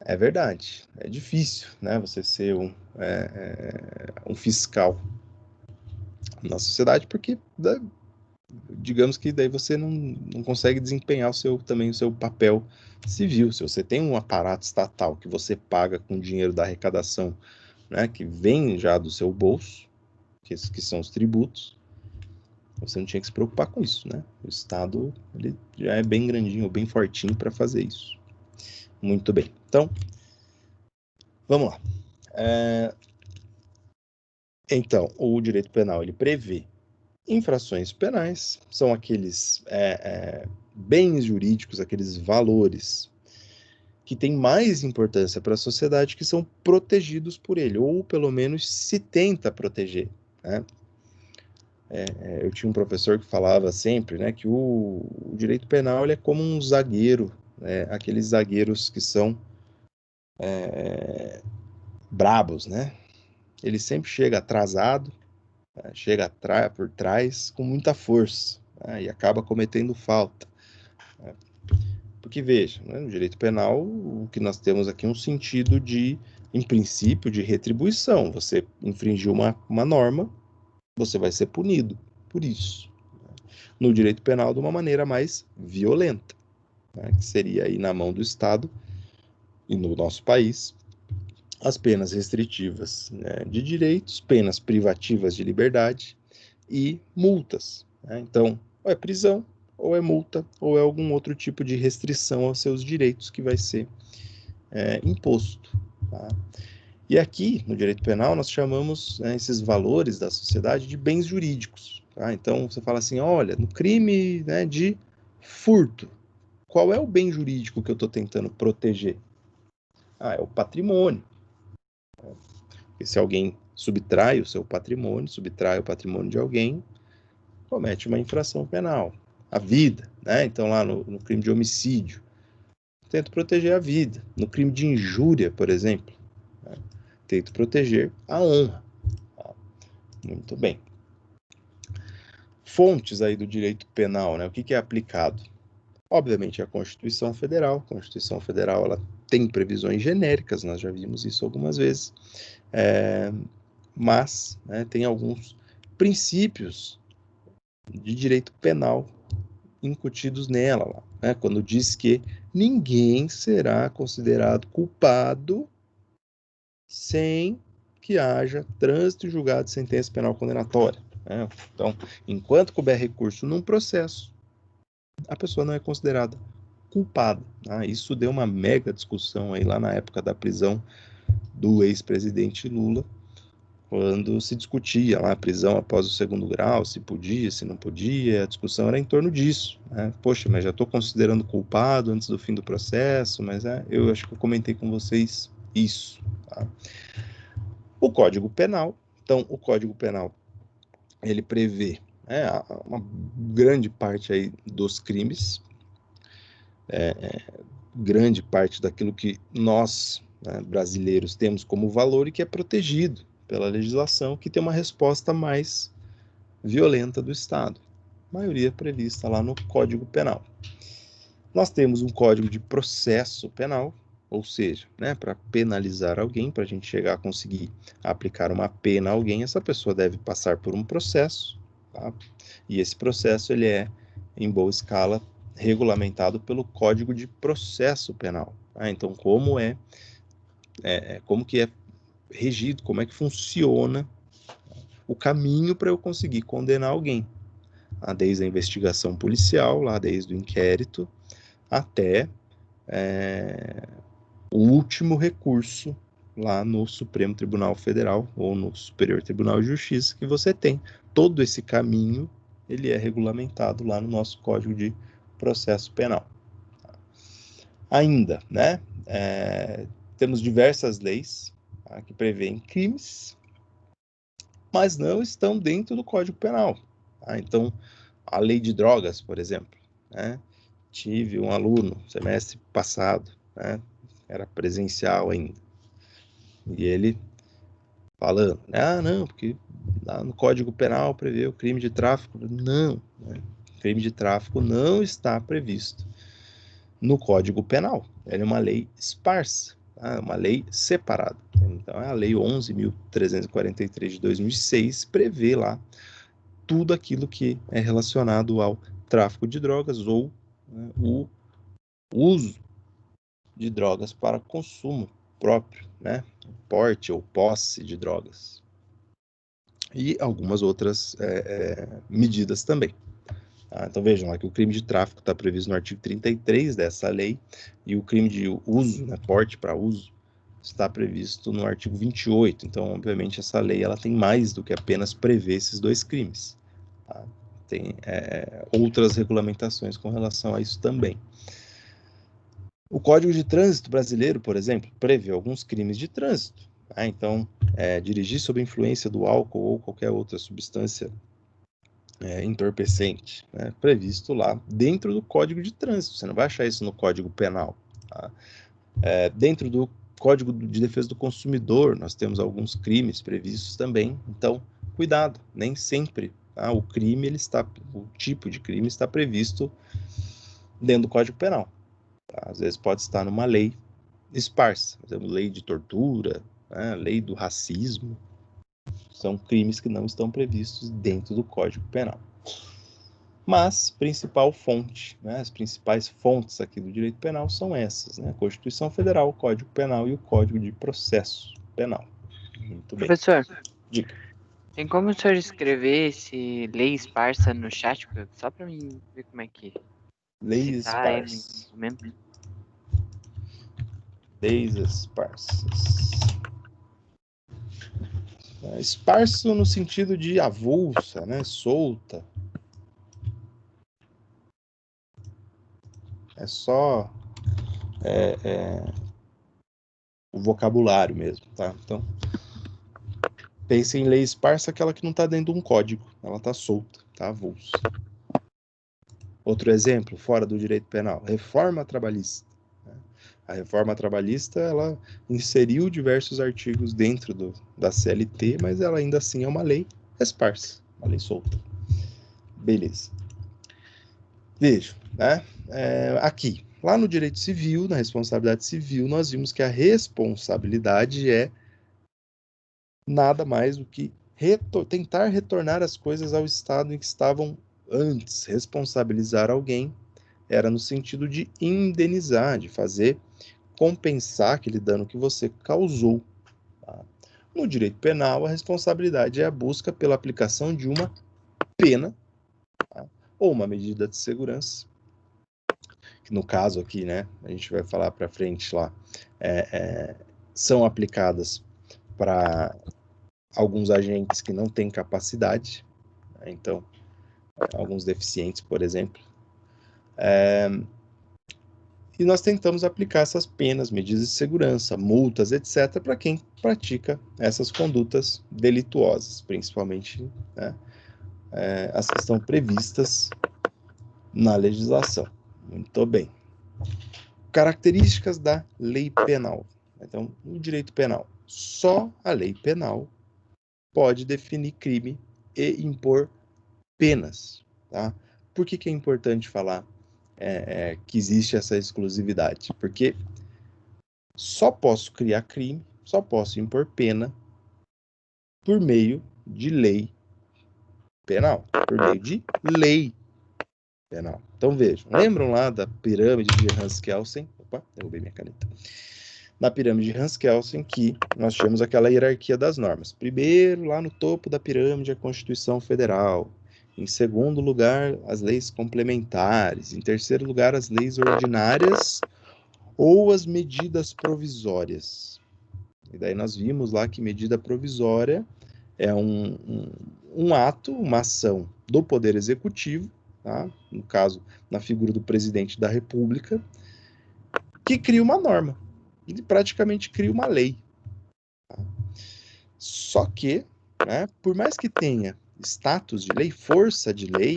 É verdade, é difícil, né, você ser um fiscal na sociedade, porque digamos que daí você não consegue desempenhar também o seu papel civil. Se você tem um aparato estatal que você paga com dinheiro da arrecadação, né, que vem já do seu bolso, que são os tributos, você não tinha que se preocupar com isso, né? O Estado ele já é bem grandinho, bem fortinho para fazer isso. Muito bem. Então, vamos lá. Então, o direito penal ele prevê infrações penais, são aqueles bens jurídicos, aqueles valores que têm mais importância para a sociedade, que são protegidos por ele, ou pelo menos se tenta proteger, né? Eu tinha um professor que falava sempre, né, que o direito penal ele é como um zagueiro, né, aqueles zagueiros que são brabos, né? Ele sempre chega atrasado, né, chega por trás com muita força, né, e acaba cometendo falta. Né? Porque, veja, né, no direito penal, o que nós temos aqui é um sentido em princípio, de retribuição. Você infringiu uma norma, você vai ser punido por isso. No direito penal, de uma maneira mais violenta, né, que seria aí na mão do Estado e no nosso país, as penas restritivas, né, de direitos, penas privativas de liberdade e multas. Né? Então, ou é prisão, ou é multa, ou é algum outro tipo de restrição aos seus direitos que vai ser imposto. Tá? E aqui, no direito penal, nós chamamos, né, esses valores da sociedade de bens jurídicos. Tá? Então, você fala assim, olha, no crime, né, de furto, qual é o bem jurídico que eu estou tentando proteger? É o patrimônio. Porque se alguém subtrai o seu patrimônio, subtrai o patrimônio de alguém, comete uma infração penal. A vida, né? Então, lá no crime de homicídio, tento proteger a vida. No crime de injúria, por exemplo, né? Tento proteger a honra. Muito bem. Fontes aí do direito penal, né? O que é aplicado? Obviamente, a Constituição Federal. A Constituição Federal ela tem previsões genéricas, nós já vimos isso algumas vezes, mas, né, tem alguns princípios de direito penal incutidos nela, lá, né, quando diz que ninguém será considerado culpado sem que haja trânsito e julgado de sentença penal condenatória. Né? Então, enquanto couber recurso num processo, a pessoa não é considerada culpada. Né? Isso deu uma mega discussão aí lá na época da prisão do ex-presidente Lula, quando se discutia lá a prisão após o segundo grau, se podia, se não podia, a discussão era em torno disso. Né? Poxa, mas já estou considerando culpado antes do fim do processo, mas eu acho que eu comentei com vocês isso. Tá? O Código Penal, então, o Código Penal, ele prevê uma grande parte aí dos crimes, grande parte daquilo que nós, né, brasileiros, temos como valor e que é protegido pela legislação, que tem uma resposta mais violenta do Estado. A maioria prevista lá no Código Penal. Nós temos um Código de Processo Penal, ou seja, né, para penalizar alguém, para a gente chegar a conseguir aplicar uma pena a alguém, essa pessoa deve passar por um processo, tá? E esse processo ele é, em boa escala, regulamentado pelo Código de Processo Penal. Tá? Então, como que é regido, como é que funciona o caminho para eu conseguir condenar alguém. Desde a investigação policial, lá desde o inquérito, até o último recurso lá no Supremo Tribunal Federal ou no Superior Tribunal de Justiça que você tem. Todo esse caminho ele é regulamentado lá no nosso Código de Processo Penal. Ainda, né? Temos diversas leis que prevêem crimes, mas não estão dentro do Código Penal. Então, a lei de drogas, por exemplo, né? Tive um aluno, semestre passado, né? Era presencial ainda, e ele falando, não, porque lá no Código Penal prevê o crime de tráfico. Não, né? Crime de tráfico não está previsto no Código Penal. Ela é uma lei esparsa. tá? Uma lei separada. Então, a Lei 11.343 de 2006 prevê lá tudo aquilo que é relacionado ao tráfico de drogas ou, né, o uso de drogas para consumo próprio, né? Porte ou posse de drogas. E algumas outras medidas também. Tá? Então vejam lá que o crime de tráfico está previsto no artigo 33 dessa lei e o crime de uso, né, porte para uso, está previsto no artigo 28. Então, obviamente, essa lei ela tem mais do que apenas prever esses dois crimes. Tá? Tem outras regulamentações com relação a isso também. O Código de Trânsito brasileiro, por exemplo, prevê alguns crimes de trânsito. Tá? Então, dirigir sob influência do álcool ou qualquer outra substância entorpecente, né, previsto lá dentro do Código de Trânsito. Você não vai achar isso no Código Penal. Tá? Dentro do Código de Defesa do Consumidor, nós temos alguns crimes previstos também. Então, cuidado, nem sempre o crime, o tipo de crime está previsto dentro do Código Penal. Tá? Às vezes pode estar numa lei esparsa, por exemplo, lei de tortura, né, lei do racismo. São crimes que não estão previstos dentro do Código Penal. Mas, principal fonte, né, as principais fontes aqui do direito penal são essas, né, a Constituição Federal, o Código Penal e o Código de Processo Penal. Muito bem. Professor, Diga. tem como o senhor escrever esse lei esparsa no chat? Só pra mim ver como é que Leis se tá aí no esparsas. momento. Leis esparsas. Esparso no sentido de avulsa, né, solta. É só o vocabulário mesmo, tá? Então, pense em lei esparsa, aquela que não está dentro de um código, ela está solta, está avulsa. Outro exemplo, fora do direito penal, reforma trabalhista. A reforma trabalhista, ela inseriu diversos artigos dentro da CLT, mas ela ainda assim é uma lei esparsa, uma lei solta. Beleza. Veja, né? Aqui, lá no direito civil, na responsabilidade civil, nós vimos que a responsabilidade é nada mais do que tentar retornar as coisas ao estado em que estavam antes. Responsabilizar alguém era no sentido de indenizar, de fazer compensar aquele dano que você causou. Tá? No direito penal, a responsabilidade é a busca pela aplicação de uma pena, tá? Ou uma medida de segurança, que no caso aqui, né, a gente vai falar para frente lá, são aplicadas para alguns agentes que não têm capacidade, né? Então, alguns deficientes, por exemplo. E nós tentamos aplicar essas penas, medidas de segurança, multas, etc., para quem pratica essas condutas delituosas, principalmente, né, as que estão previstas na legislação. Muito bem. Características da lei penal. Então, no direito penal, só a lei penal pode definir crime e impor penas. Tá? Por que é importante falar que existe essa exclusividade? Porque só posso criar crime, só posso impor pena por meio de lei penal, por meio de lei penal. Então vejam, lembram lá da pirâmide de Hans Kelsen? Opa, derrubei minha caneta. Na pirâmide de Hans Kelsen, que nós tínhamos aquela hierarquia das normas. Primeiro, lá no topo da pirâmide, a Constituição Federal. Em segundo lugar, as leis complementares. Em terceiro lugar, as leis ordinárias ou as medidas provisórias. E daí nós vimos lá que medida provisória é um ato, uma ação do Poder Executivo, tá? No caso, na figura do presidente da República, que cria uma norma. Ele praticamente cria uma lei. Tá? Só que, né, por mais que tenha status de lei, força de lei,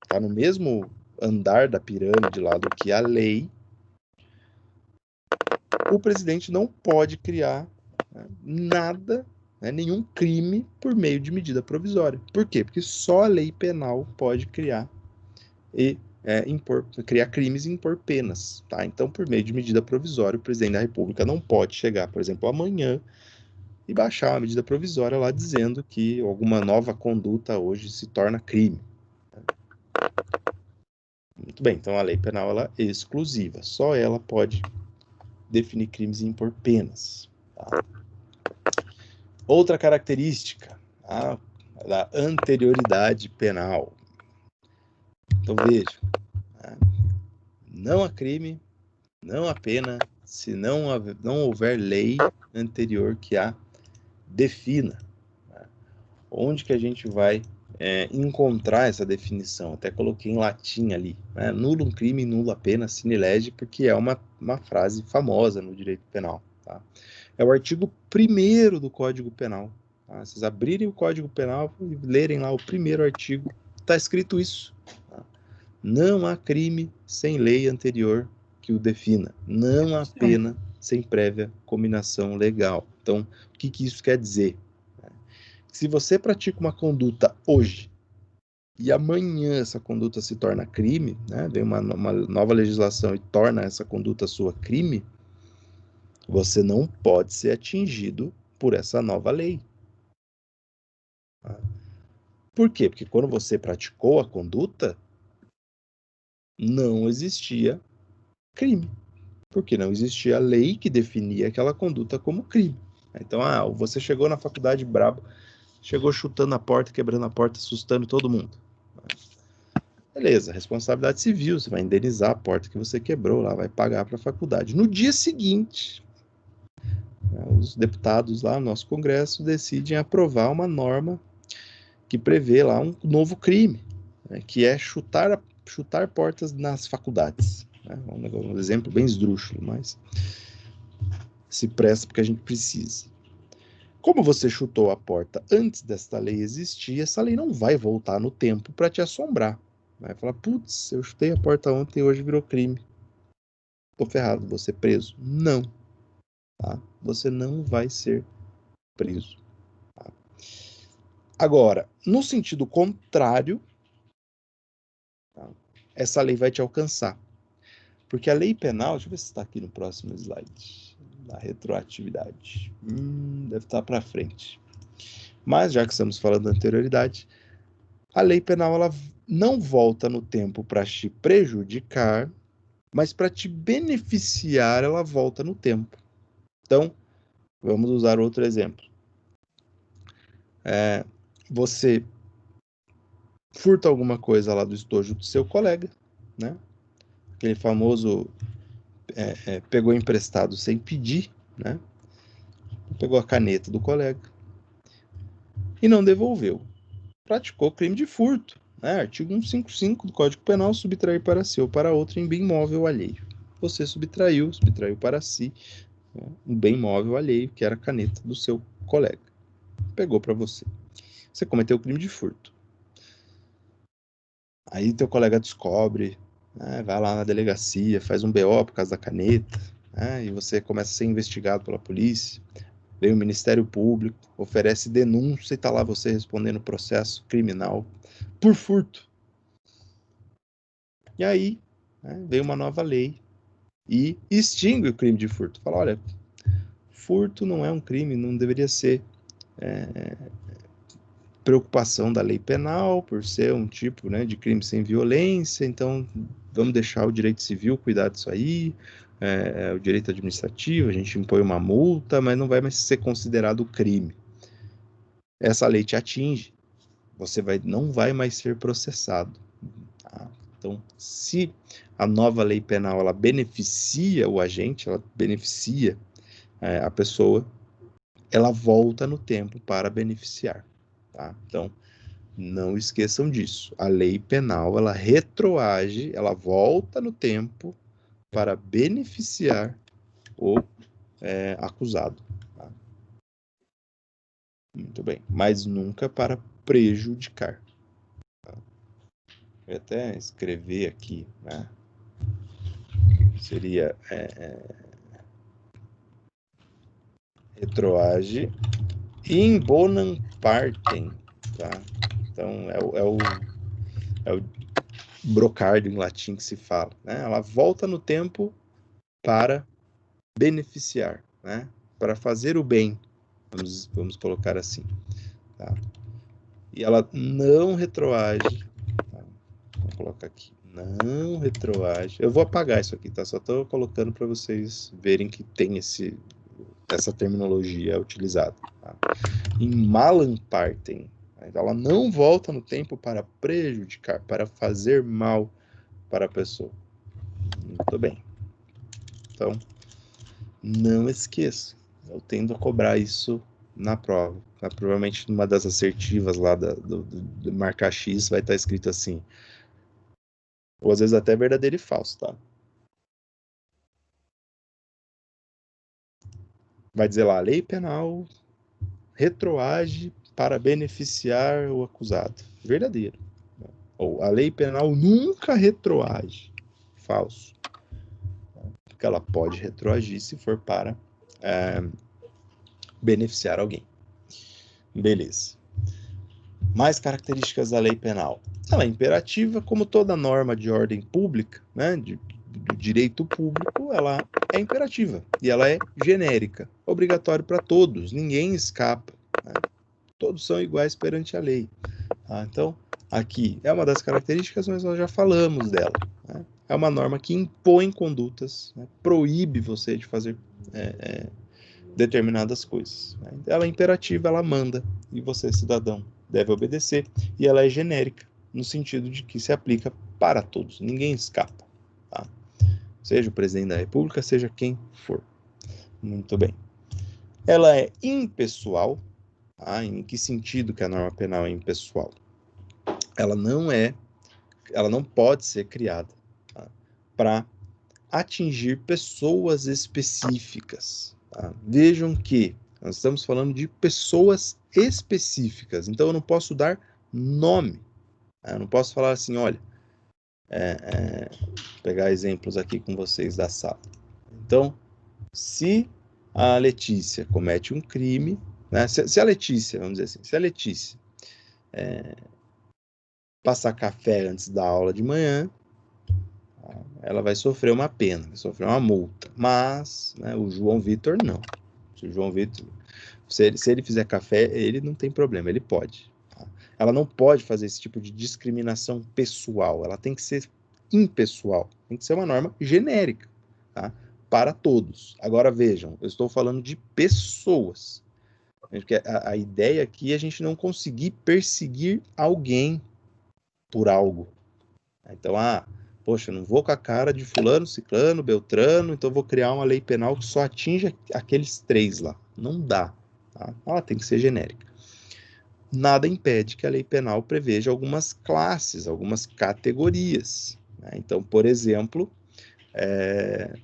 tá no mesmo andar da pirâmide lá do que a lei, o presidente não pode criar, né, nada, né, nenhum crime por meio de medida provisória. Por quê? Porque só a lei penal pode criar e criar crimes e impor penas, tá? Então, por meio de medida provisória, o presidente da República não pode chegar, por exemplo, amanhã e baixar uma medida provisória lá dizendo que alguma nova conduta hoje se torna crime. Muito bem, então a lei penal ela é exclusiva, só ela pode definir crimes e impor penas. Tá? Outra característica, tá? Da anterioridade penal. Então veja, tá? Não há crime, não há pena, se não houver lei anterior que a defina. Tá? Onde que a gente vai encontrar essa definição? Até coloquei em latim ali, né? Nullum crime, nulla pena, sine lege, porque é uma frase famosa no direito penal. Tá? É o artigo 1º do Código Penal. Tá? Vocês abrirem o Código Penal e lerem lá o primeiro artigo, está escrito isso. Tá? Não há crime sem lei anterior que o defina. Não há pena sem prévia cominação legal. Então, o que isso quer dizer? Se você pratica uma conduta hoje e amanhã essa conduta se torna crime, né? Vem uma nova legislação e torna essa conduta sua crime, você não pode ser atingido por essa nova lei. Por quê? Porque quando você praticou a conduta, não existia crime. Porque não existia lei que definia aquela conduta como crime. Então, você chegou na faculdade brabo, chegou chutando a porta, quebrando a porta, assustando todo mundo. Beleza, responsabilidade civil, você vai indenizar a porta que você quebrou lá, vai pagar para a faculdade. No dia seguinte, os deputados lá no nosso Congresso decidem aprovar uma norma que prevê lá um novo crime, né, que é chutar portas nas faculdades. Né? Um exemplo bem esdrúxulo, mas se presta porque a gente precisa. Como você chutou a porta antes desta lei existir, essa lei não vai voltar no tempo para te assombrar. Vai falar, putz, eu chutei a porta ontem e hoje virou crime. Tô ferrado, vou ser preso. Não. Tá? Você não vai ser preso. Tá? Agora, no sentido contrário, tá? Essa lei vai te alcançar. Porque a lei penal, deixa eu ver se está aqui no próximo slide, da retroatividade. Deve estar para frente. Mas, já que estamos falando da anterioridade, a lei penal ela não volta no tempo para te prejudicar, mas para te beneficiar, ela volta no tempo. Então, vamos usar outro exemplo. Você furta alguma coisa lá do estojo do seu colega, né? Aquele famoso pegou emprestado sem pedir, né? Pegou a caneta do colega e não devolveu. Praticou crime de furto, né? Artigo 155 do Código Penal, subtrair para si ou para outro em bem móvel alheio. Você subtraiu para si, né, um bem móvel alheio, que era a caneta do seu colega. Pegou para você. Você cometeu o crime de furto. Aí teu colega descobre, né, vai lá na delegacia, faz um BO por causa da caneta, né, e você começa a ser investigado pela polícia. Vem o Ministério Público, oferece denúncia e tá lá você respondendo processo criminal por furto. E aí, né, vem uma nova lei e extingue o crime de furto. Fala, olha, furto não é um crime, não deveria ser preocupação da lei penal, por ser um tipo, né, de crime sem violência, então vamos deixar o direito civil cuidar disso aí, o direito administrativo, a gente impõe uma multa, mas não vai mais ser considerado crime. Essa lei te atinge, você não vai mais ser processado. Tá? Então, se a nova lei penal ela beneficia o agente, ela beneficia a pessoa, ela volta no tempo para beneficiar. Tá? Então, não esqueçam disso. A lei penal, ela retroage, ela volta no tempo para beneficiar o acusado. Tá? Muito bem. Mas nunca para prejudicar. Tá? Vou até escrever aqui, né? Seria retroage in bonam partem, tá? Então, é o brocardio em latim que se fala, né? Ela volta no tempo para beneficiar, né? Para fazer o bem, vamos colocar assim, tá? E ela não retroage, tá? Vou colocar aqui, não retroage. Eu vou apagar isso aqui, tá? Só estou colocando para vocês verem que tem essa terminologia utilizada, tá? Em Malanparten, ela não volta no tempo para prejudicar, para fazer mal para a pessoa. Muito bem. Então, não esqueça. Eu tendo a cobrar isso na prova. Provavelmente numa das assertivas lá do marcar X vai estar escrito assim. Ou às vezes até verdadeiro e falso, tá? Vai dizer lá, a lei penal retroage para beneficiar o acusado. Verdadeiro. Ou a lei penal nunca retroage. Falso. Porque ela pode retroagir se for para beneficiar alguém. Beleza. Mais características da lei penal. Ela é imperativa, como toda norma de ordem pública, né, do direito público, ela é imperativa e ela é genérica, obrigatório para todos, ninguém escapa, né? Todos são iguais perante a lei. Tá? Então, aqui é uma das características, mas nós já falamos dela. Né? É uma norma que impõe condutas, né, proíbe você de fazer determinadas coisas. Né? Ela é imperativa, ela manda, e você, cidadão, deve obedecer, e ela é genérica, no sentido de que se aplica para todos, ninguém escapa. Tá? Seja o presidente da República, seja quem for. Muito bem. Ela é impessoal. Tá? Em que sentido que a norma penal é impessoal? Ela não pode ser criada, tá, para atingir pessoas específicas. Tá? Vejam que nós estamos falando de pessoas específicas, então eu não posso dar nome. Tá? Eu não posso falar assim, olha, vou pegar exemplos aqui com vocês da sala. Então, se a Letícia comete um crime, né? Se a Letícia, vamos dizer assim, se a Letícia passar café antes da aula de manhã, ela vai sofrer uma pena, vai sofrer uma multa. Mas, né, o João Vitor não. Se o João Vitor, se ele fizer café, ele não tem problema, ele pode. Tá? Ela não pode fazer esse tipo de discriminação pessoal, ela tem que ser impessoal, tem que ser uma norma genérica, tá? Para todos. Agora vejam, eu estou falando de pessoas. Porque a ideia aqui é a gente não conseguir perseguir alguém por algo. Então, poxa, não vou com a cara de fulano, ciclano, beltrano, então vou criar uma lei penal que só atinja aqueles 3 lá. Não dá. Tá? Ela tem que ser genérica. Nada impede que a lei penal preveja algumas classes, algumas categorias. Né? Então, por exemplo,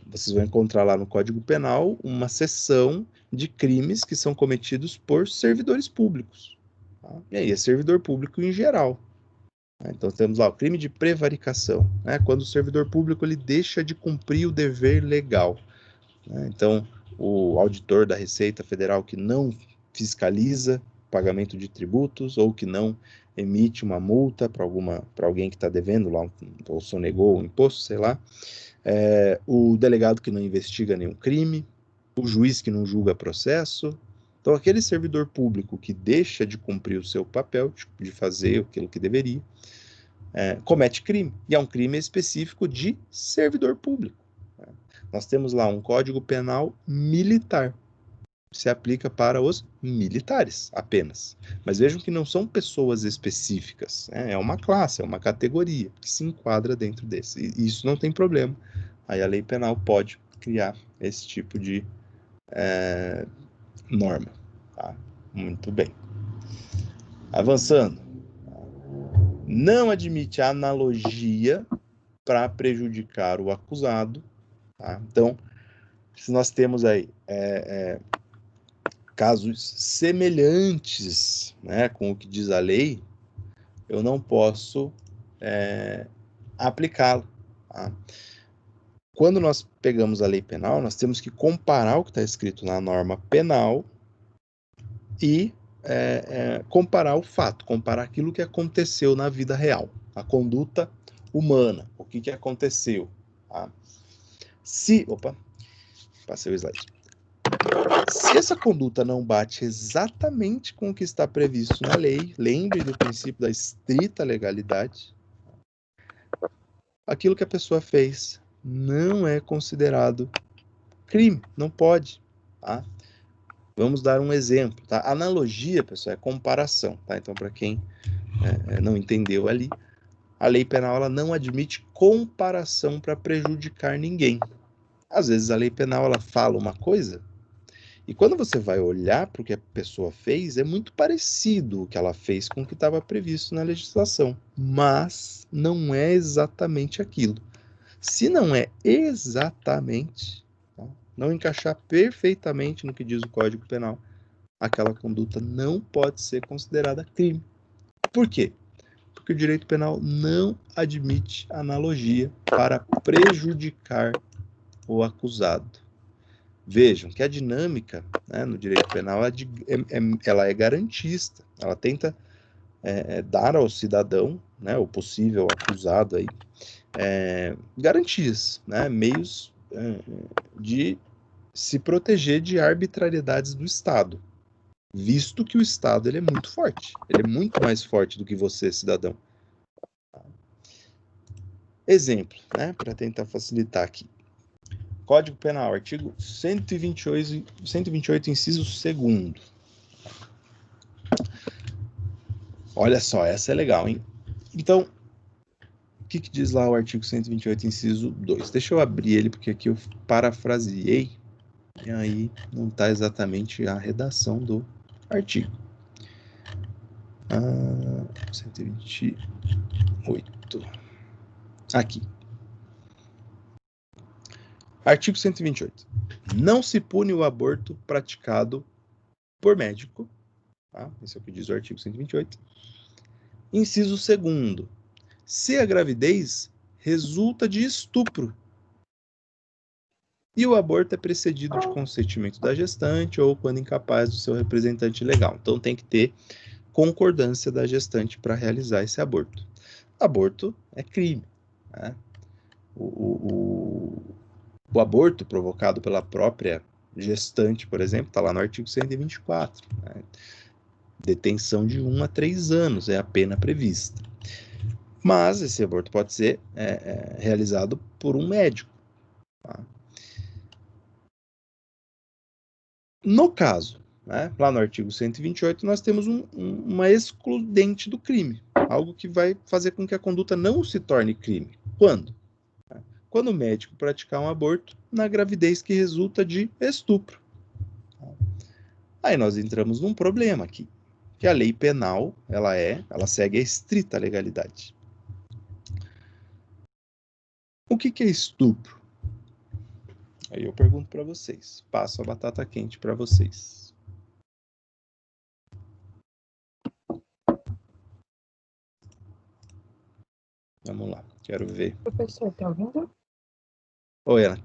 vocês vão encontrar lá no Código Penal uma seção de crimes que são cometidos por servidores públicos. Tá? E aí é servidor público em geral. Então temos lá o crime de prevaricação, né? Quando o servidor público ele deixa de cumprir o dever legal. Né? Então o auditor da Receita Federal que não fiscaliza o pagamento de tributos ou que não emite uma multa para alguém que está devendo lá, ou sonegou um imposto, sei lá. O delegado que não investiga nenhum crime, o juiz que não julga processo. Então aquele servidor público que deixa de cumprir o seu papel, de fazer aquilo que deveria, comete crime, e é um crime específico de servidor público. Nós temos lá um Código Penal militar, que se aplica para os militares apenas. Mas vejam que não são pessoas específicas, né? É uma classe, é uma categoria que se enquadra dentro desse. E isso não tem problema. Aí a lei penal pode criar esse tipo de norma. Tá? Muito bem. Avançando. Não admite analogia para prejudicar o acusado. Tá? Então, se nós temos aí casos semelhantes, né, com o que diz a lei, eu não posso aplicá-lo. Tá? Quando nós pegamos a lei penal, nós temos que comparar o que está escrito na norma penal e comparar o fato, comparar aquilo que aconteceu na vida real, a conduta humana. O que aconteceu? Tá? Opa, passei o slide. Se essa conduta não bate exatamente com o que está previsto na lei, lembre do princípio da estrita legalidade, aquilo que a pessoa fez não é considerado crime, não pode, tá? Vamos dar um exemplo, tá? Analogia, pessoal, é comparação, tá? Então, para quem não entendeu ali, a lei penal ela não admite comparação para prejudicar ninguém. Às vezes a lei penal ela fala uma coisa e quando você vai olhar para o que a pessoa fez, é muito parecido o que ela fez com o que estava previsto na legislação, mas não é exatamente aquilo. Se não é exatamente, tá? Não encaixar perfeitamente no que diz o Código Penal, aquela conduta não pode ser considerada crime. Por quê? Porque o direito penal não admite analogia para prejudicar o acusado. Vejam que a dinâmica, né, no direito penal ela é garantista, ela tenta dar ao cidadão, né, o possível acusado, aí, garantias, né, meios de se proteger de arbitrariedades do Estado, visto que o Estado ele é muito forte, ele é muito mais forte do que você, cidadão. Exemplo, né, para tentar facilitar aqui. Código Penal, artigo 128, inciso 2º. Olha só, essa é legal, hein? Então, o que diz lá o artigo 128, inciso 2? Deixa eu abrir ele, porque aqui eu parafraseei, e aí não está exatamente a redação do artigo. 128. Aqui. Artigo 128. Não se pune o aborto praticado por médico. Tá? Esse é o que diz o artigo 128. Inciso 2º. Se a gravidez resulta de estupro e o aborto é precedido de consentimento da gestante ou quando incapaz do seu representante legal. Então tem que ter concordância da gestante para realizar esse aborto. Aborto é crime. Né? O aborto provocado pela própria gestante, por exemplo, está lá no artigo 124. Né? Detenção de 1 a 3 anos é a pena prevista. Mas esse aborto pode ser realizado por um médico. Tá? No caso, né, lá no artigo 128, nós temos uma excludente do crime, algo que vai fazer com que a conduta não se torne crime. Quando? Quando o médico praticar um aborto na gravidez que resulta de estupro. Aí nós entramos num problema aqui, que a lei penal, ela segue a estrita legalidade. O que é estupro? Aí eu pergunto para vocês, passo a batata quente para vocês. Vamos lá, quero ver. Professor, tá ouvindo? Oi, Ana,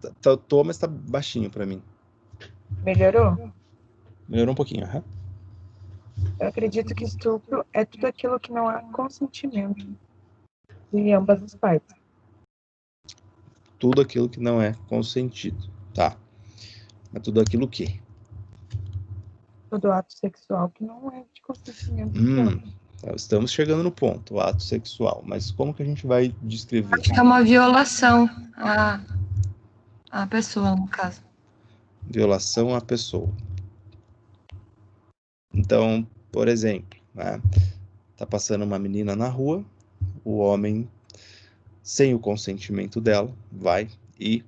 tô, mas tá baixinho para mim. Melhorou? Melhorou um pouquinho, aham. Eu acredito que estupro é tudo aquilo que não há consentimento de ambas as partes. Tudo aquilo que não é consentido, tá? É tudo aquilo que? Todo ato sexual que não é de consentimento de ambos. Estamos chegando no ponto, o ato sexual. Mas como que a gente vai descrever? Acho que é uma violação à pessoa, no caso. Violação à pessoa. Então, por exemplo, né, tá passando uma menina na rua, o homem, sem o consentimento dela, vai e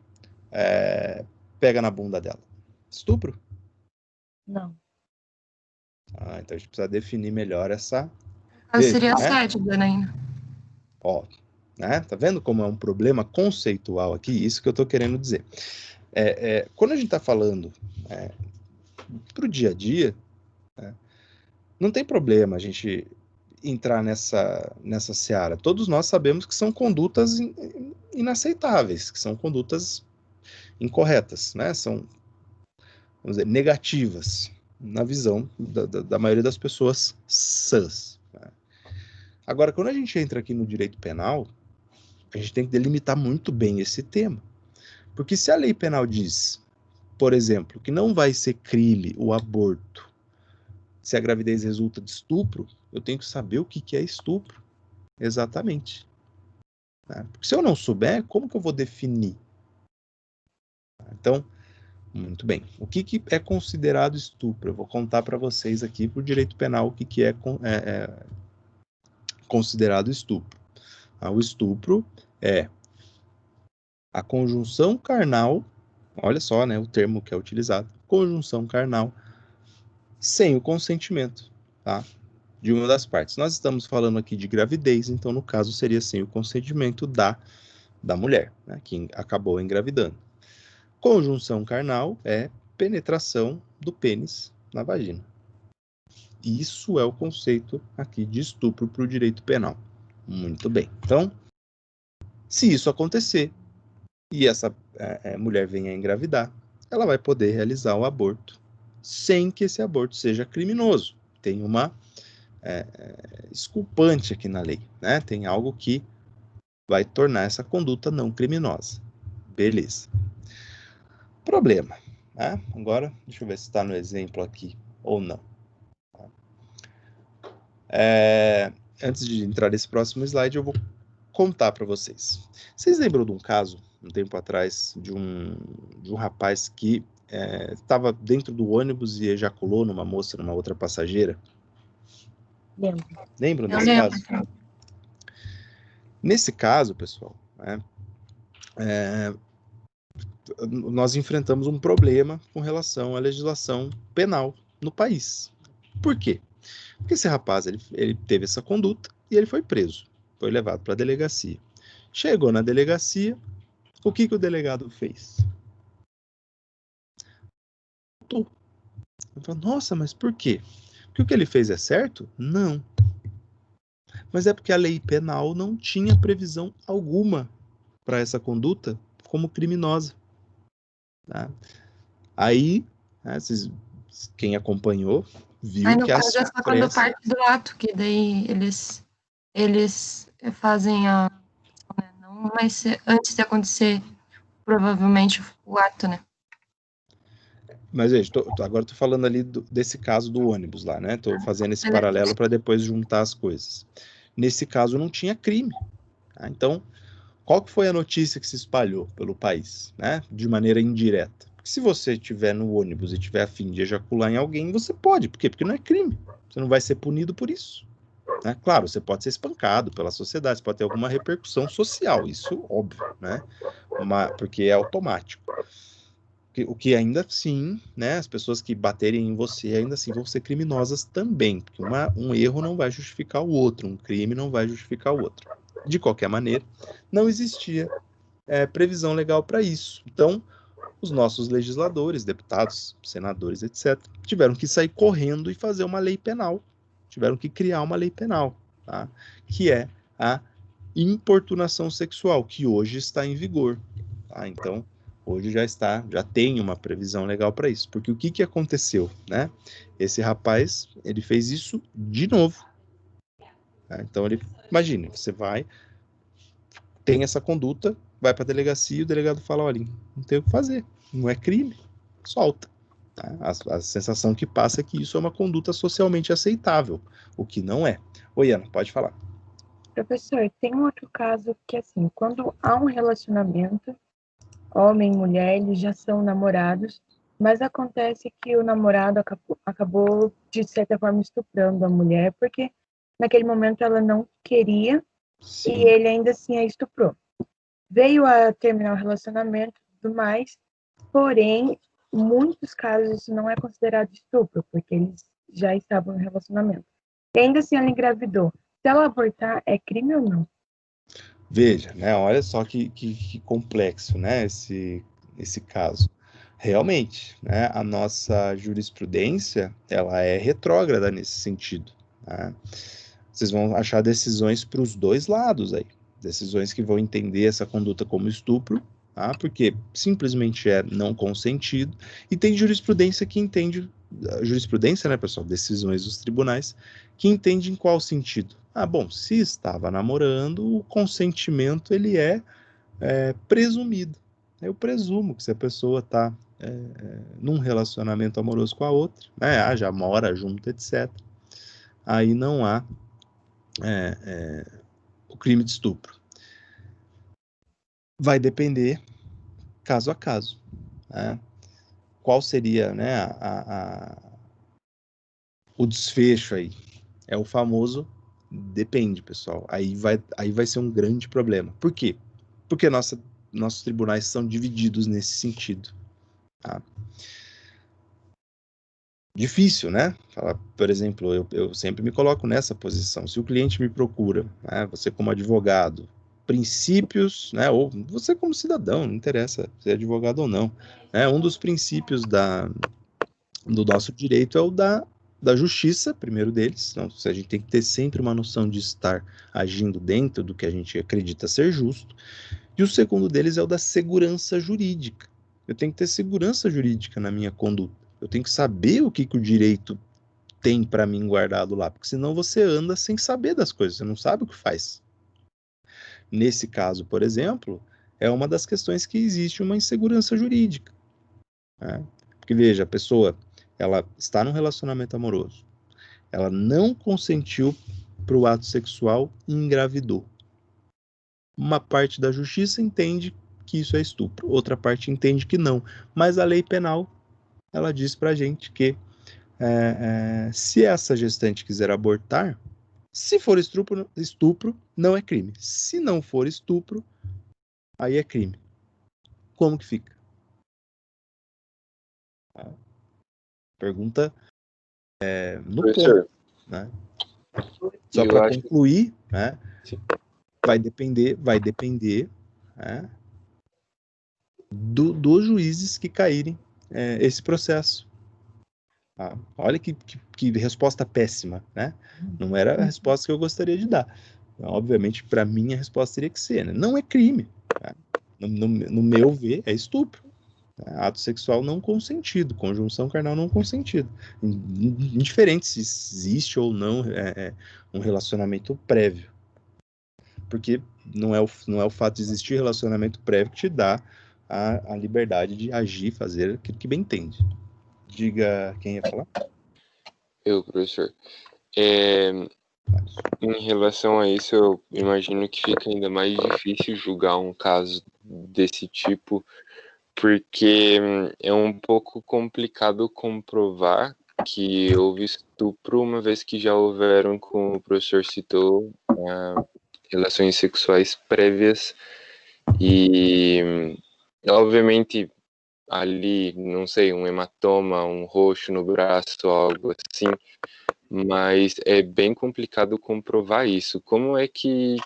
pega na bunda dela. Estupro? Não. Então a gente precisa definir melhor essa... Seria assédio, Janaína. Ó, né? Tá vendo como é um problema conceitual aqui? Isso que eu tô querendo dizer. Quando a gente tá falando pro dia a dia, não tem problema a gente entrar nessa seara. Todos nós sabemos que são condutas inaceitáveis, que são condutas incorretas, né? São, vamos dizer, negativas na visão da maioria das pessoas sãs. Né? Agora, quando a gente entra aqui no direito penal, A gente tem que delimitar muito bem esse tema. Porque se a lei penal diz, por exemplo, que não vai ser crime o aborto se a gravidez resulta de estupro, eu tenho que saber o que é estupro. Exatamente. Tá? Porque se eu não souber, como que eu vou definir? Então, muito bem. O que é considerado estupro? Eu vou contar para vocês aqui, por direito penal, o que é considerado estupro. O estupro é a conjunção carnal, olha só, né, o termo que é utilizado, conjunção carnal, sem o consentimento, tá? De uma das partes. Nós estamos falando aqui de gravidez, então no caso seria sem o consentimento da mulher, né, que acabou engravidando. Conjunção carnal é penetração do pênis na vagina. Isso é o conceito aqui de estupro para o direito penal. Muito bem. Então, se isso acontecer e essa mulher venha a engravidar, ela vai poder realizar o aborto sem que esse aborto seja criminoso. Tem uma exculpante aqui na lei, né? Tem algo que vai tornar essa conduta não criminosa. Beleza. Problema, né? Agora, deixa eu ver se está no exemplo aqui ou não. Antes de entrar nesse próximo slide, eu vou contar para vocês. Vocês lembram de um caso, um tempo atrás, de um rapaz que estava dentro do ônibus e ejaculou numa moça, numa outra passageira? Lembro. Lembram Eu desse lembro. caso? Nesse caso, pessoal, nós enfrentamos um problema com relação à legislação penal no país. Por quê? Porque esse rapaz ele teve essa conduta e ele foi preso, foi levado para a delegacia. Chegou na delegacia, o que o delegado fez? Ele falou, nossa, mas por quê? Porque o que ele fez é certo? Não. Mas é porque a lei penal não tinha previsão alguma para essa conduta como criminosa. Tá? Aí, né, quem acompanhou, viu Aí, no que a caso, é só quando Supressa... parte do ato, que daí eles fazem a... né, não, mas antes de acontecer, provavelmente, o ato, né? Mas veja, agora estou falando ali desse caso do ônibus lá, né? Estou fazendo esse paralelo para depois juntar as coisas. Nesse caso não tinha crime. Tá? Então, qual que foi a notícia que se espalhou pelo país, né? De maneira indireta? Porque se você estiver no ônibus e tiver a fim de ejacular em alguém, você pode. Por quê? Porque não é crime. Você não vai ser punido por isso. Né? Claro, você pode ser espancado pela sociedade, você pode ter alguma repercussão social, isso óbvio, né? Porque é automático. O que ainda assim, né, as pessoas que baterem em você ainda assim vão ser criminosas também, porque um erro não vai justificar o outro, um crime não vai justificar o outro. De qualquer maneira, não existia previsão legal para isso. Então, os nossos legisladores, deputados, senadores, etc., tiveram que sair correndo e fazer uma lei penal. Tiveram que criar uma lei penal, tá? Que é a importunação sexual, que hoje está em vigor. Tá? Então, hoje já tem uma previsão legal para isso. Porque o que aconteceu, né? Esse rapaz, ele fez isso de novo. Tá? Então, imagine, você tem essa conduta, vai para a delegacia e o delegado fala, olha, não tem o que fazer, não é crime, solta. Tá? A sensação que passa é que isso é uma conduta socialmente aceitável, o que não é. Oi, Ana, pode falar. Professor, tem um outro caso que, assim, quando há um relacionamento, homem e mulher, eles já são namorados, mas acontece que o namorado acabou, de certa forma, estuprando a mulher, porque naquele momento ela não queria. Sim. E ele ainda assim a estuprou. Veio a terminar o relacionamento e tudo mais, porém, em muitos casos isso não é considerado estupro, porque eles já estavam no relacionamento. E ainda assim ela engravidou. Se ela abortar, é crime ou não? Veja, né? Olha só que complexo, né? Esse caso. Realmente, né? A nossa jurisprudência, ela é retrógrada nesse sentido. Né? Vocês vão achar decisões para os dois lados aí. Decisões que vão entender essa conduta como estupro, tá? Porque simplesmente é não consentido. E tem jurisprudência que entende, jurisprudência, né, pessoal? Decisões dos tribunais, que entende em qual sentido? Bom, se estava namorando, o consentimento ele é presumido. Eu presumo que se a pessoa está num relacionamento amoroso com a outra, né, já mora junto, etc., aí não há o crime de estupro. Vai depender caso a caso. Né? Qual seria, né, o desfecho aí? É o famoso depende, pessoal. Aí vai ser um grande problema. Por quê? Porque nossos tribunais são divididos nesse sentido. Tá? Difícil, né? Por exemplo, eu sempre me coloco nessa posição. Se o cliente me procura, né, você como advogado, princípios, né, ou você como cidadão, não interessa se é advogado ou não, né, um dos princípios do nosso direito é o da justiça, primeiro deles. Então, a gente tem que ter sempre uma noção de estar agindo dentro do que a gente acredita ser justo. E o segundo deles é o da segurança jurídica. Eu tenho que ter segurança jurídica na minha conduta. Eu tenho que saber o que o direito tem para mim guardado lá, porque senão você anda sem saber das coisas, você não sabe o que faz. Nesse caso, por exemplo, é uma das questões que existe uma insegurança jurídica. Né? Porque, veja, a pessoa ela está num relacionamento amoroso, ela não consentiu para o ato sexual e engravidou. Uma parte da justiça entende que isso é estupro, outra parte entende que não. Mas a lei penal, ela diz para a gente que se essa gestante quiser abortar, se for estupro, não é crime. Se não for estupro, aí é crime. Como que fica? Pergunta no ponto, né? Só para concluir, né? Vai depender né, dos juízes que caírem esse processo. Olha que resposta péssima, né? Não era a resposta que eu gostaria de dar. Então, obviamente, para mim, a resposta teria que ser, né? Não é crime. Tá? No meu ver, é estupro. Tá? Ato sexual não consentido, conjunção carnal não consentido. Indiferente se existe ou não um relacionamento prévio. Porque não é o fato de existir relacionamento prévio que te dá a liberdade de agir, fazer aquilo que bem entende. Diga quem ia falar. Eu, professor. Em relação a isso, eu imagino que fica ainda mais difícil julgar um caso desse tipo, porque é um pouco complicado comprovar que houve estupro, uma vez que já houveram, como o professor citou, relações sexuais prévias e, obviamente, ali, não sei, um hematoma, um roxo no braço, algo assim, mas é bem complicado comprovar isso. Como é que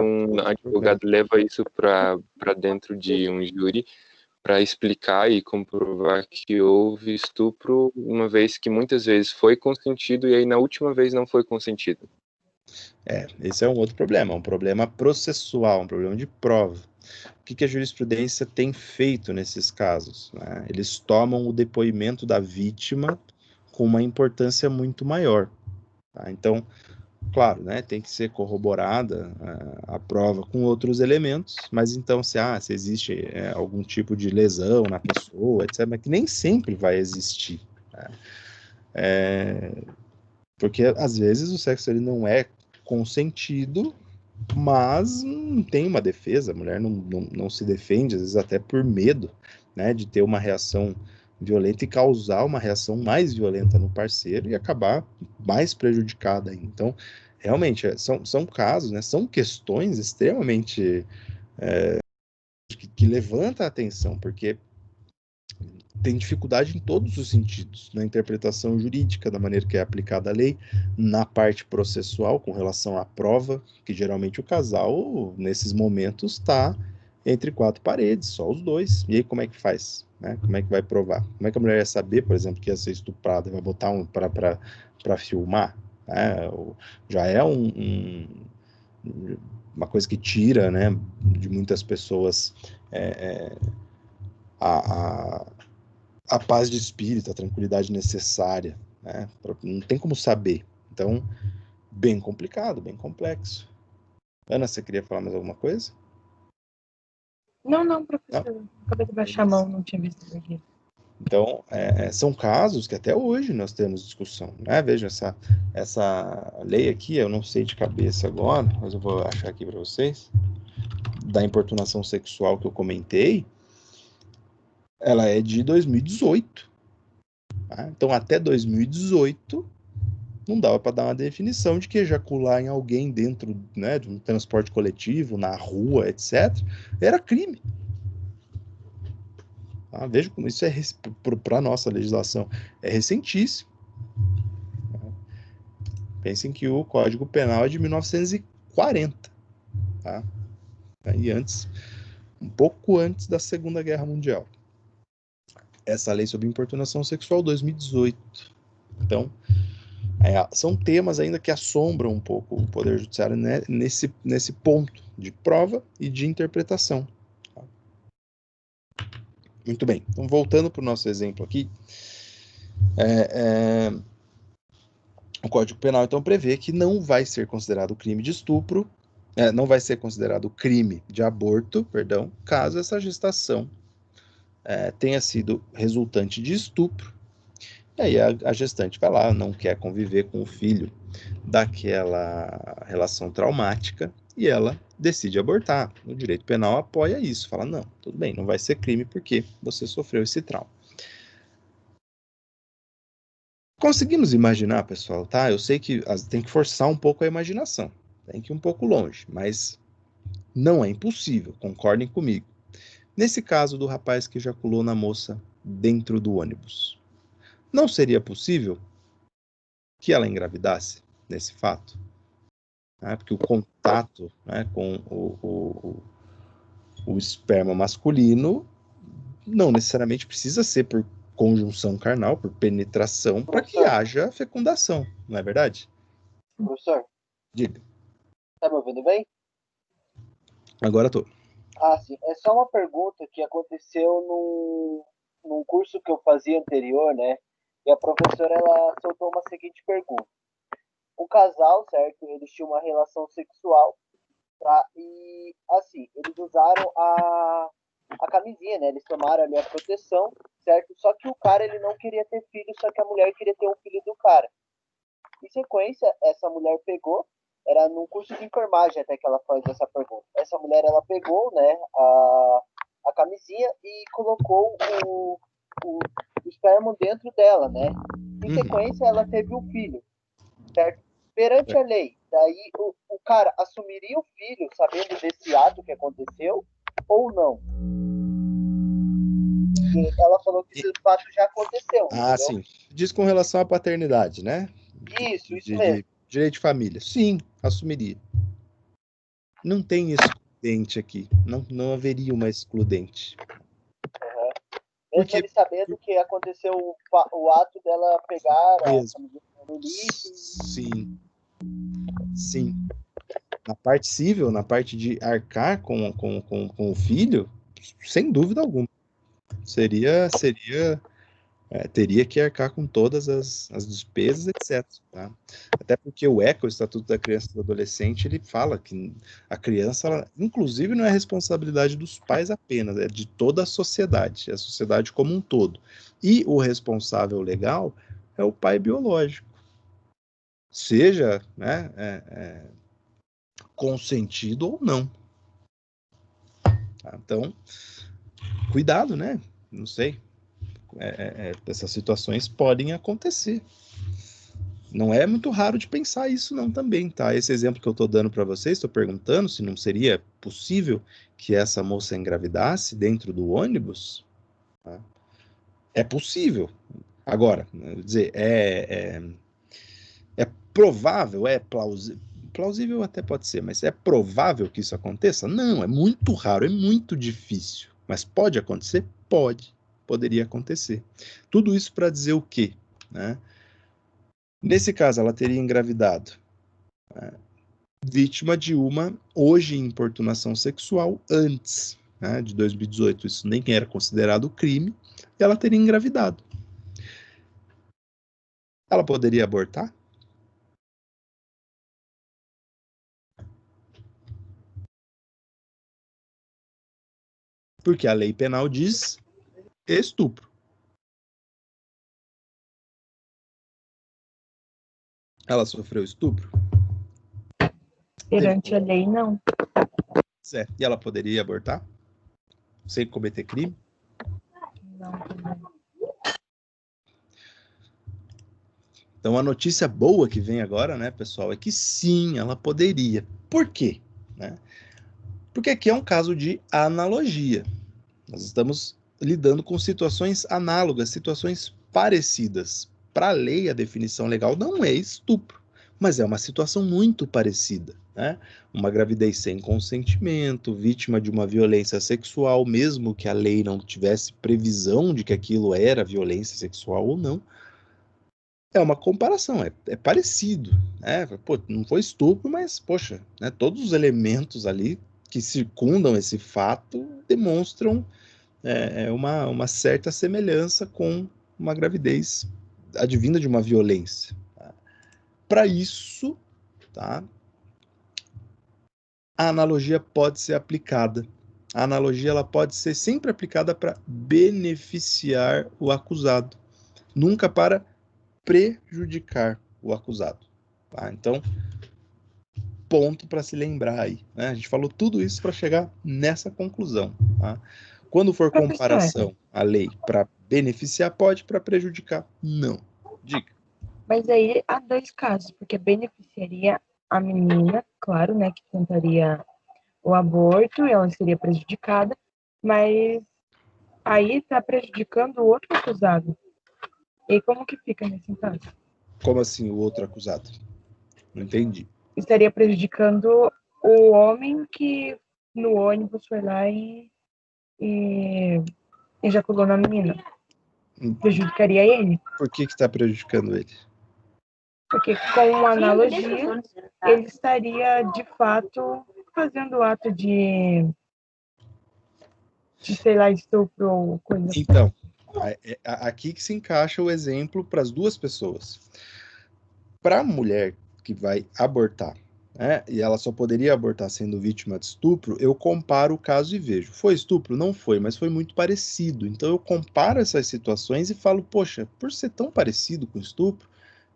um advogado leva isso para dentro de um júri para explicar e comprovar que houve estupro, uma vez que muitas vezes foi consentido e aí na última vez não foi consentido? Esse é um outro problema, um problema processual, um problema de prova. O que a jurisprudência tem feito nesses casos? Né? Eles tomam o depoimento da vítima com uma importância muito maior. Tá? Então, claro, né, tem que ser corroborada a prova com outros elementos, mas então se existe algum tipo de lesão na pessoa, etc., mas que nem sempre vai existir. Né? Porque às vezes o sexo ele não é consentido, mas não tem uma defesa, a mulher não se defende, às vezes até por medo, né, de ter uma reação violenta e causar uma reação mais violenta no parceiro e acabar mais prejudicada. Então, realmente, são casos, né, são questões extremamente que levantam a atenção, porque tem dificuldade em todos os sentidos, na interpretação jurídica, da maneira que é aplicada a lei, na parte processual, com relação à prova, que geralmente o casal, nesses momentos, está entre quatro paredes, só os dois. E aí como é que faz? Né? Como é que vai provar? Como é que a mulher ia saber, por exemplo, que ia ser estuprada? Vai botar para filmar? Né? Já é uma coisa que tira, né, de muitas pessoas a paz de espírito, a tranquilidade necessária, né? Não tem como saber. Então, bem complicado, bem complexo. Ana, você queria falar mais alguma coisa? Não, professor. Acabei de baixar a mão, não tinha visto isso aqui. Então, são casos que até hoje nós temos discussão, né? Veja, essa lei aqui, eu não sei de cabeça agora, mas eu vou achar aqui para vocês, da importunação sexual que eu comentei, ela é de 2018. Tá? Então, até 2018, não dava para dar uma definição de que ejacular em alguém dentro, né, de um transporte coletivo, na rua, etc., era crime. Tá? Veja como isso é, para a nossa legislação, é recentíssimo. Pensem que o Código Penal é de 1940. Tá? E antes, um pouco antes da Segunda Guerra Mundial. Essa lei sobre importunação sexual, 2018. Então, são temas ainda que assombram um pouco o Poder Judiciário, né, nesse ponto de prova e de interpretação. Tá? Muito bem. Então, voltando para o nosso exemplo aqui, o Código Penal, então, prevê que não vai ser considerado crime de estupro, não vai ser considerado crime de aborto, perdão, caso essa gestação tenha sido resultante de estupro. E aí a gestante vai lá, não quer conviver com o filho daquela relação traumática e ela decide abortar. O direito penal apoia isso, fala, não, tudo bem, não vai ser crime porque você sofreu esse trauma. Conseguimos imaginar, pessoal, tá? Eu sei que tem que forçar um pouco a imaginação, tem que ir um pouco longe, mas não é impossível, concordem comigo. Nesse caso do rapaz que ejaculou na moça dentro do ônibus, não seria possível que ela engravidasse nesse fato? Porque o contato, né, com o esperma masculino não necessariamente precisa ser por conjunção carnal, por penetração, para que haja fecundação, não é verdade? Professor, Diga. tá me ouvindo bem? Agora tô. Sim. É só uma pergunta que aconteceu num curso que eu fazia anterior, né? E a professora, ela soltou uma seguinte pergunta. Um casal, certo? Eles tinham uma relação sexual, tá? E, assim, eles usaram a camisinha, né? Eles tomaram ali a proteção, certo? Só que o cara, ele não queria ter filho, só que a mulher queria ter um filho do cara. Em sequência, essa mulher pegou, era num curso de enfermagem até que ela faz essa pergunta. Essa mulher, ela pegou, né, a camisinha e colocou o esperma dentro dela, né? Em sequência, ela teve um filho, certo? Perante a lei, daí o cara assumiria o filho sabendo desse ato que aconteceu ou não? E ela falou que esse fato já aconteceu. Entendeu? Sim. Diz com relação à paternidade, né? Isso mesmo. De direito de família. Sim, assumiria. Não tem excludente aqui. Não haveria uma excludente. Mesmo ele sabendo que aconteceu o ato dela pegar no lixo. Sim. Na parte civil, na parte de arcar com o filho, sem dúvida alguma. Teria que arcar com todas as despesas, etc. Tá? Até porque o ECA, o Estatuto da Criança e do Adolescente, ele fala que a criança, ela, inclusive, não é responsabilidade dos pais apenas, é de toda a sociedade como um todo. E o responsável legal é o pai biológico. Seja, né, consentido ou não. Tá? Então, cuidado, né? Não sei. Essas situações podem acontecer. Não é muito raro de pensar isso não também, tá? Esse exemplo que eu estou dando para vocês, estou perguntando se não seria possível que essa moça engravidasse dentro do ônibus. Tá? É possível. Agora, dizer, é provável, é plausível até pode ser, mas é provável que isso aconteça? Não, é muito raro, é muito difícil. Mas pode acontecer? Pode. Poderia acontecer. Tudo isso para dizer o quê? Né? Nesse caso, ela teria engravidado, vítima de uma, hoje, importunação sexual antes, de 2018. Isso nem era considerado crime, e ela teria engravidado. Ela poderia abortar? Porque a lei penal diz estupro. Ela sofreu estupro? Perante a lei, não. É. E ela poderia abortar? Sem cometer crime? Não, também. Então, a notícia boa que vem agora, né, pessoal, é que sim, ela poderia. Por quê? Né? Porque aqui é um caso de analogia. Nós estamos lidando com situações análogas, situações parecidas. Para a lei, a definição legal não é estupro, mas é uma situação muito parecida. Né? Uma gravidez sem consentimento, vítima de uma violência sexual, mesmo que a lei não tivesse previsão de que aquilo era violência sexual ou não. É uma comparação, é parecido. Né? Pô, não foi estupro, mas, poxa, né, todos os elementos ali que circundam esse fato demonstram uma certa semelhança com uma gravidez advinda de uma violência. Tá? Para isso, tá, a analogia pode ser aplicada. A analogia ela pode ser sempre aplicada para beneficiar o acusado, nunca para prejudicar o acusado. Tá? Então, ponto para se lembrar aí. Né? A gente falou tudo isso para chegar nessa conclusão. Tá? Quando for comparação à lei para beneficiar, pode, para prejudicar, não. Diga. Mas aí há dois casos, porque beneficiaria a menina, claro, né, que tentaria o aborto, ela seria prejudicada, mas aí está prejudicando o outro acusado. E como que fica nesse caso? Como assim o outro acusado? Não entendi. Estaria prejudicando o homem que no ônibus foi lá e ejaculou na menina. Prejudicaria ele? Por que está prejudicando ele? Porque com uma analogia, ele estaria de fato fazendo o ato de sei lá, estupro ou coisa assim. Então, aqui que se encaixa o exemplo para as duas pessoas. Para a mulher que vai abortar, né, e ela só poderia abortar sendo vítima de estupro, eu comparo o caso e vejo. Foi estupro? Não foi, mas foi muito parecido. Então eu comparo essas situações e falo, poxa, por ser tão parecido com estupro,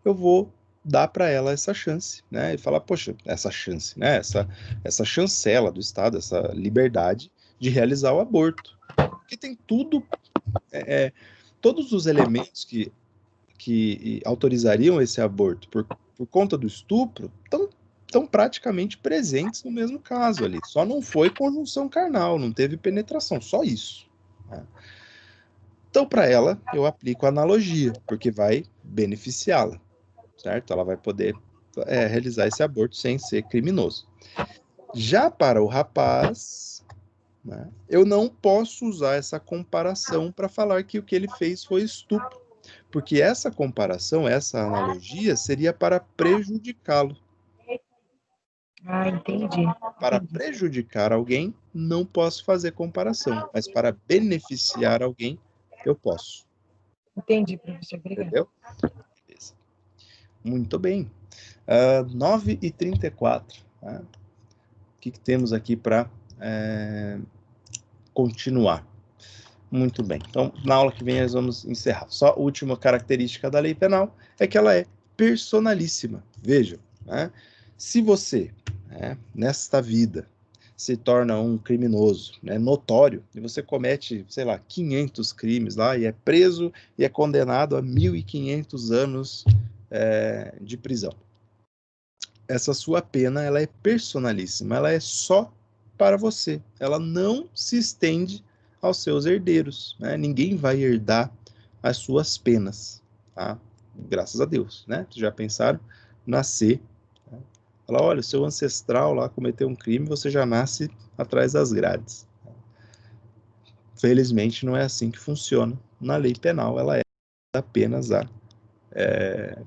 eu vou dar para ela essa chance, né? E falar, poxa, essa chance, né? Essa chancela do Estado, essa liberdade de realizar o aborto. Porque tem tudo, todos os elementos que autorizariam esse aborto por conta do estupro estão praticamente presentes no mesmo caso ali. Só não foi conjunção carnal, não teve penetração, só isso. Né? Então, para ela, eu aplico a analogia, porque vai beneficiá-la, certo? Ela vai poder realizar esse aborto sem ser criminoso. Já para o rapaz, né, eu não posso usar essa comparação para falar que o que ele fez foi estupro, porque essa comparação, essa analogia, seria para prejudicá-lo. Ah, entendi. Para prejudicar alguém, não posso fazer comparação, mas para beneficiar alguém, eu posso. Entendi, professor. Obrigada. Entendeu? Beleza. Muito bem. 9h34. Tá? O que temos aqui para continuar? Muito bem. Então, na aula que vem, nós vamos encerrar. Só a última característica da lei penal é que ela é personalíssima. Vejam, né? Se você, nesta vida, se torna um criminoso, né, notório, e você comete, sei lá, 500 crimes lá, e é preso e é condenado a 1.500 anos de prisão. Essa sua pena, ela é personalíssima, ela é só para você. Ela não se estende aos seus herdeiros, né? Ninguém vai herdar as suas penas, tá? Graças a Deus, né? Já pensaram? Nascer, né? Fala, olha, o seu ancestral lá cometeu um crime, você já nasce atrás das grades. Felizmente não é assim que funciona. Na lei penal, ela é apenas a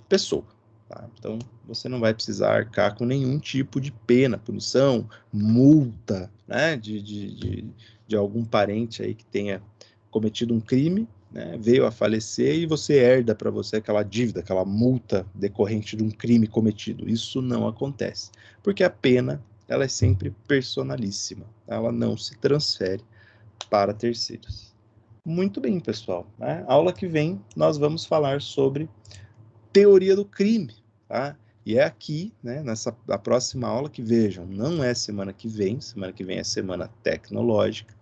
pessoa. Tá? Então, você não vai precisar arcar com nenhum tipo de pena, punição, multa, né, de algum parente aí que tenha cometido um crime, né, veio a falecer e você herda para você aquela dívida, aquela multa decorrente de um crime cometido. Isso não acontece, porque a pena ela é sempre personalíssima, ela não se transfere para terceiros. Muito bem, pessoal. Né? Aula que vem nós vamos falar sobre teoria do crime, tá? E é aqui, né, na próxima aula que vejam, não é semana que vem é semana tecnológica.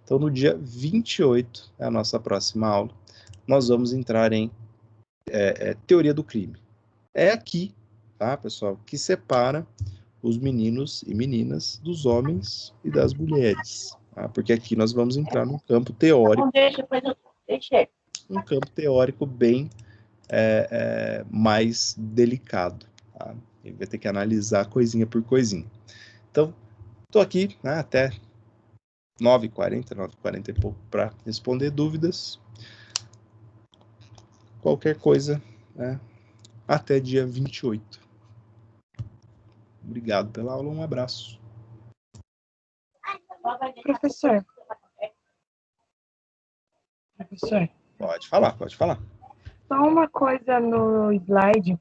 Então, no dia 28, é a nossa próxima aula, nós vamos entrar em teoria do crime. É aqui, tá, pessoal, que separa os meninos e meninas dos homens e das mulheres, tá? Porque aqui nós vamos entrar num campo teórico, um campo teórico bem mais delicado, tá? Ele vai ter que analisar coisinha por coisinha. Então, estou aqui, né, até 9h40 e pouco para responder dúvidas. Qualquer coisa, né, até dia 28. Obrigado pela aula, um abraço. Professor. Pode falar. Só uma coisa no slide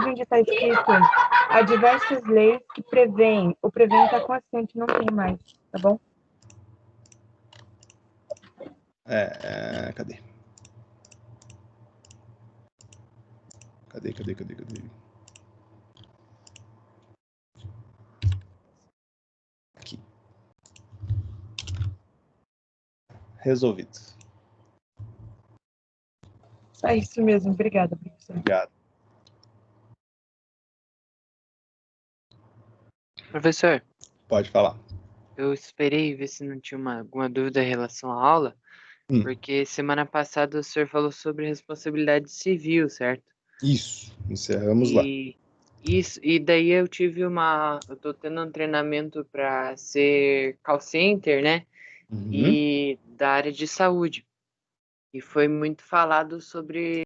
onde está escrito há diversas leis que prevêem, o prevêem está com acento, não tem mais, tá bom? Cadê? Aqui. Resolvido. É isso mesmo, obrigada, professor. Obrigado. Professor, Pode falar. eu esperei ver se não tinha alguma dúvida em relação à aula, porque semana passada o senhor falou sobre responsabilidade civil, certo? Isso, encerramos lá. E daí eu tô tendo um treinamento para ser call center, né? Uhum. E da área de saúde. E foi muito falado sobre